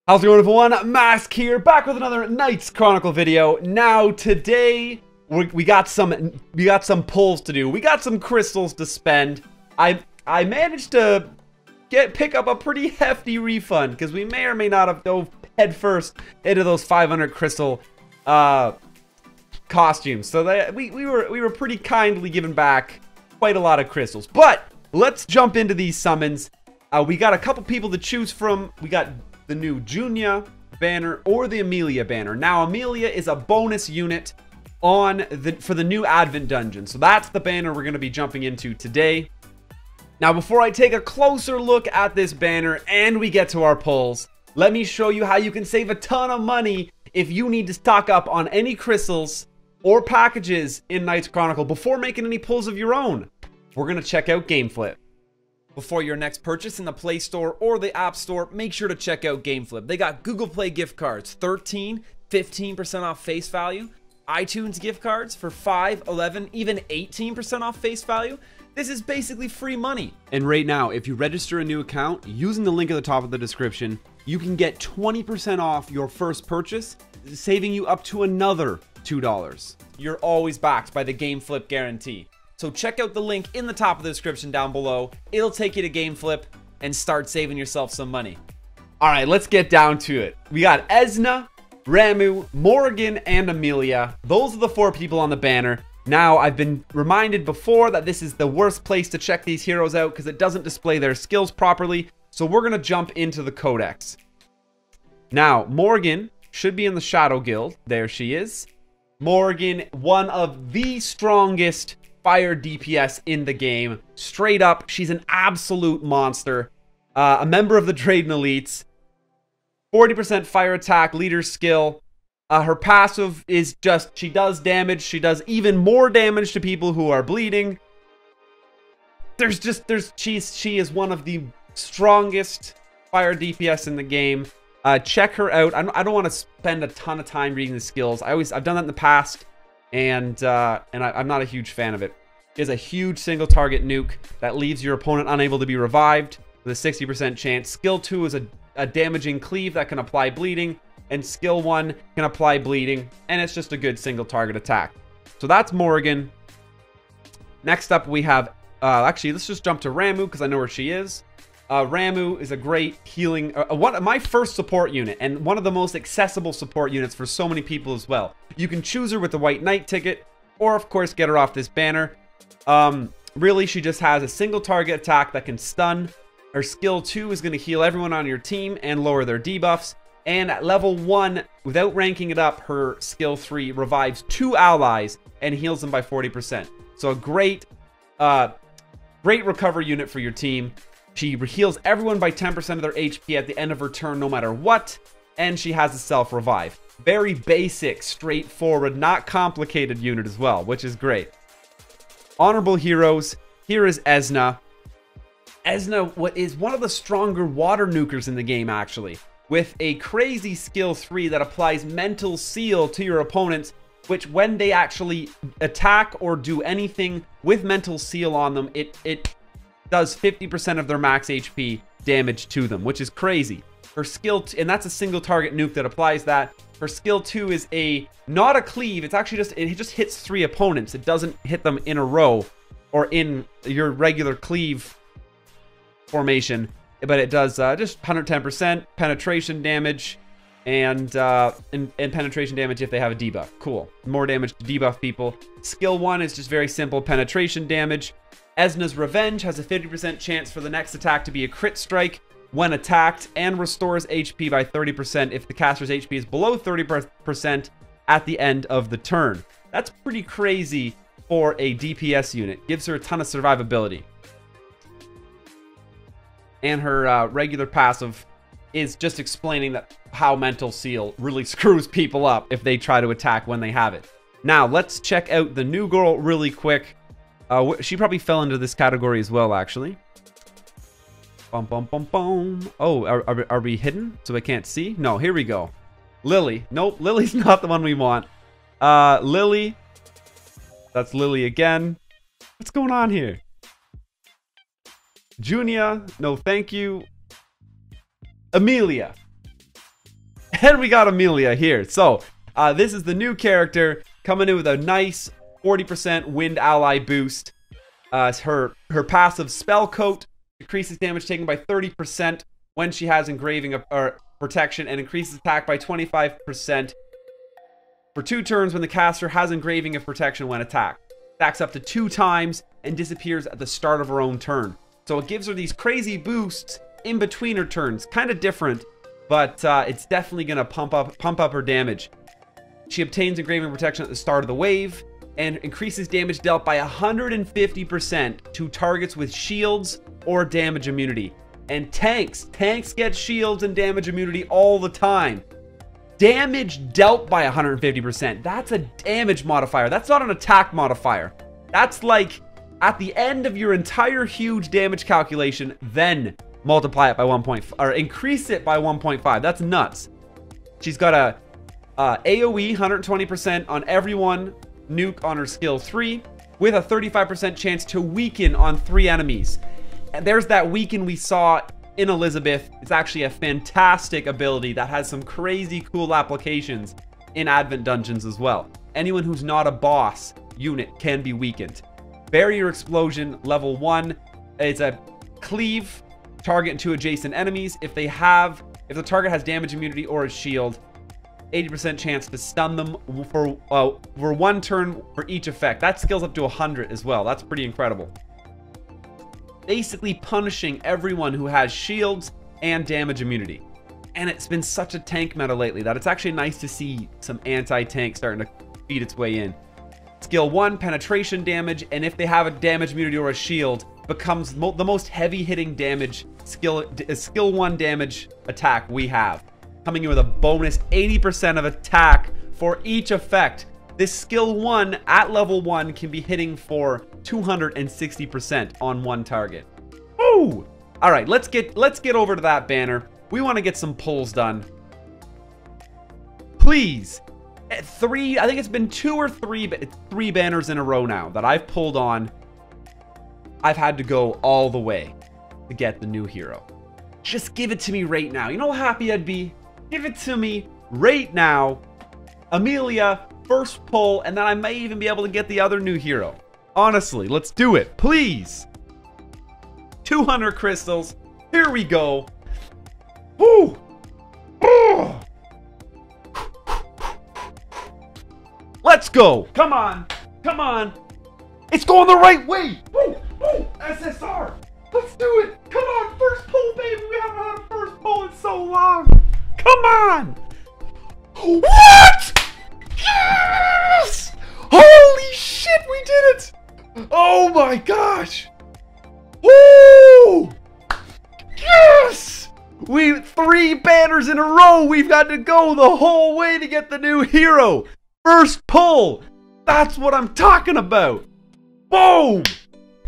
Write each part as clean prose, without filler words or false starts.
How's it going, everyone? Mask here, back with another Knights Chronicle video. Now, today we got some pulls to do. We got some crystals to spend. I managed to pick up a pretty hefty refund because we may or may not have dove head first into those 500 crystal costumes. So we were pretty kindly given back quite a lot of crystals. But let's jump into these summons. We got a couple people to choose from. We got the new Junia banner or the Emilia banner. Now, Emilia is a bonus unit for the new Advent dungeon. So that's the banner we're going to be jumping into today. Now, before I take a closer look at this banner and we get to our pulls, let me show you how you can save a ton of money if you need to stock up on any crystals or packages in Knights Chronicle before making any pulls of your own. We're going to check out GameFlip. Before your next purchase in the Play Store or the App Store, make sure to check out GameFlip. They got Google Play gift cards, 15% off face value. iTunes gift cards for 5, 11, even 18% off face value. This is basically free money. And right now, if you register a new account using the link at the top of the description, you can get 20% off your first purchase, saving you up to another $2. You're always backed by the GameFlip guarantee. So check out the link in the top of the description down below. It'll take you to GameFlip and start saving yourself some money. All right, let's get down to it. We got Esna, Ramu, Morgan, and Emilia. Those are the 4 people on the banner. Now, I've been reminded before that this is the worst place to check these heroes out because it doesn't display their skills properly. So we're going to jump into the Codex. Now, Morgan should be in the Shadow Guild. There she is. Morgan, one of the strongest fire DPS in the game. Straight up, she's an absolute monster. A member of the Drayden Elites. 40% fire attack, leader skill. Her passive is just, she does damage. She does even more damage to people who are bleeding. She is one of the strongest fire DPS in the game. Check her out. I don't want to spend a ton of time reading the skills. I've done that in the past. And I'm not a huge fan of it. It is a huge single target nuke that leaves your opponent unable to be revived with a 60% chance. Skill 2 is a damaging cleave that can apply bleeding, and skill 1 can apply bleeding, and it's just a good single target attack. So that's Morgan. Next up we have, actually let's just jump to Ramu because I know where she is. Ramu is a great healing, my first support unit, and one of the most accessible support units for so many people as well. You can choose her with the White Knight ticket, or of course get her off this banner. Really, she just has a single target attack that can stun. Her skill 2 is going to heal everyone on your team and lower their debuffs. And at level 1, without ranking it up, her skill 3 revives 2 allies and heals them by 40%. So a great recovery unit for your team. She heals everyone by 10% of their HP at the end of her turn, no matter what. And she has a self-revive. Very basic, straightforward, not complicated unit as well, which is great. Honorable heroes. Here is Esna. Esna is one of the stronger water nukers in the game, actually, with a crazy skill 3 that applies mental seal to your opponents, which when they actually attack or do anything with mental seal on them, it does 50% of their max HP damage to them, which is crazy. Her skill, and that's a single target nuke that applies that. Her skill 2 is not a cleave. It's actually it just hits 3 opponents. It doesn't hit them in a row or in your regular cleave formation, but it does just 110% penetration damage and penetration damage if they have a debuff. Cool. More damage to debuff people. Skill 1 is just very simple penetration damage. Esna's Revenge has a 50% chance for the next attack to be a crit strike when attacked, and restores HP by 30% if the caster's HP is below 30% at the end of the turn. That's pretty crazy for a DPS unit. Gives her a ton of survivability. And her regular passive is just explaining how Mental Seal really screws people up if they try to attack when they have it. Now, let's check out the new girl really quick. She probably fell into this category as well, actually. Bum, bum, bum, bum. Oh, are we hidden so I can't see? No, here we go. Lily. Nope, Lily's not the one we want. Lily. That's Lily again. What's going on here? Junia. No, thank you. Emilia. And we got Emilia here. So, this is the new character coming in with a nice 40% wind ally boost. Her passive spell coat decreases damage taken by 30% when she has engraving or protection, and increases attack by 25% for 2 turns when the caster has engraving of protection when attacked. Stacks up to 2 times and disappears at the start of her own turn. So it gives her these crazy boosts in between her turns. Kind of different, but it's definitely going to pump up her damage. She obtains engraving protection at the start of the wave and increases damage dealt by 150% to targets with shields or damage immunity. And tanks get shields and damage immunity all the time. Damage dealt by 150%. That's a damage modifier. That's not an attack modifier. That's like at the end of your entire huge damage calculation, then multiply it by 1.5 or increase it by 1.5. That's nuts. She's got a AoE 120% on everyone nuke on her skill 3 with a 35% chance to weaken on 3 enemies. And there's that weaken we saw in Elizabeth. It's actually a fantastic ability that has some crazy cool applications in Advent Dungeons as well. Anyone who's not a boss unit can be weakened. Barrier Explosion level 1 is a cleave target to adjacent enemies. If the target has damage immunity or a shield, 80% chance to stun them for 1 turn for each effect. That scales up to 100 as well. That's pretty incredible. Basically punishing everyone who has shields and damage immunity. And it's been such a tank meta lately that it's actually nice to see some anti-tank starting to feed its way in. Skill 1, penetration damage, and if they have a damage immunity or a shield, becomes the most heavy-hitting damage skill 1 damage attack we have. Coming in with a bonus 80% of attack for each effect. This skill 1 at level 1 can be hitting for 260% on 1 target. Ooh! All right, let's get over to that banner. We want to get some pulls done. Please. I think it's been 2 or 3 banners in a row now that I've pulled on. I've had to go all the way to get the new hero. Just give it to me right now. You know how happy I'd be? Give it to me right now. Emilia, first pull, and then I may even be able to get the other new hero. Honestly, let's do it, please. 200 crystals. Here we go. Woo! Oh! Let's go. Come on. Come on. It's going the right way. Woo! Woo! SSR. Let's do it. Come on. First pull, baby. We haven't had a first pull in so long. Come on. What? Yes! Holy shit, we did it. Oh my gosh. Woo! Yes! 3 banners in a row. We've got to go the whole way to get the new hero. First pull. That's what I'm talking about. Boom!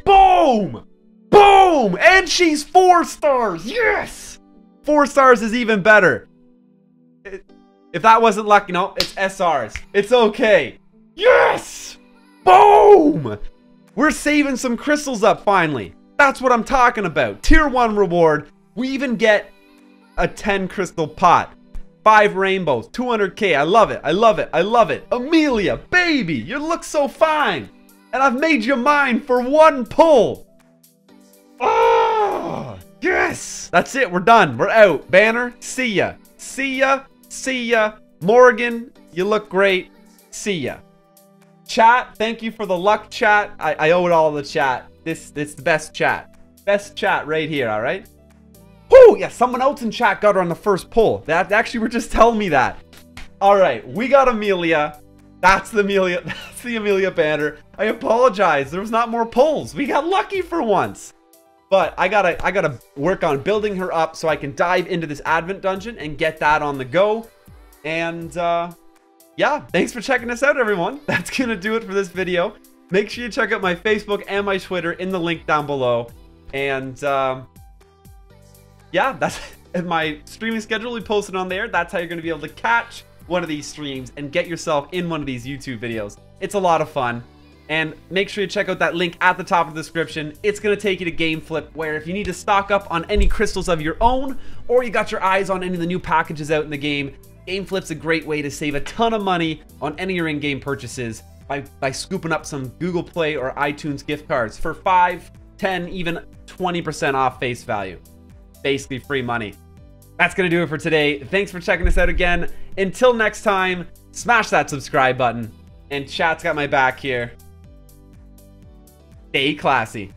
Boom! Boom! And she's 4 stars. Yes! 4 stars is even better. If that wasn't luck, no, it's SRs. It's okay. Yes! Boom! We're saving some crystals up finally. That's what I'm talking about. Tier 1 reward. We even get a 10 crystal pot. 5 rainbows. 200k. I love it. I love it. I love it. Emilia, baby, you look so fine. And I've made you mine for 1 pull. Oh, yes! That's it. We're done. We're out. Banner, see ya. See ya. See ya. Morgan, you look great. See ya. Chat, thank you for the luck, chat. I owe it all to the chat. It's the best chat. Best chat right here, all right? Whoo! Yeah, someone else in chat got her on the first pull. That actually were just telling me that. All right, we got Emilia. That's the Emilia banner. I apologize. There was not more pulls. We got lucky for once. But I gotta work on building her up so I can dive into this Advent dungeon and get that on the go. And yeah, thanks for checking us out, everyone. That's gonna do it for this video. Make sure you check out my Facebook and my Twitter in the link down below. And yeah, that's my streaming schedule will be posted on there. That's how you're gonna be able to catch one of these streams and get yourself in one of these YouTube videos. It's a lot of fun. And make sure you check out that link at the top of the description. It's going to take you to GameFlip, where if you need to stock up on any crystals of your own, or you got your eyes on any of the new packages out in the game, GameFlip's a great way to save a ton of money on any of your in-game purchases by scooping up some Google Play or iTunes gift cards for 5, 10, even 20% off face value. Basically free money. That's going to do it for today. Thanks for checking us out again. Until next time, smash that subscribe button. And chat's got my back here. Stay classy.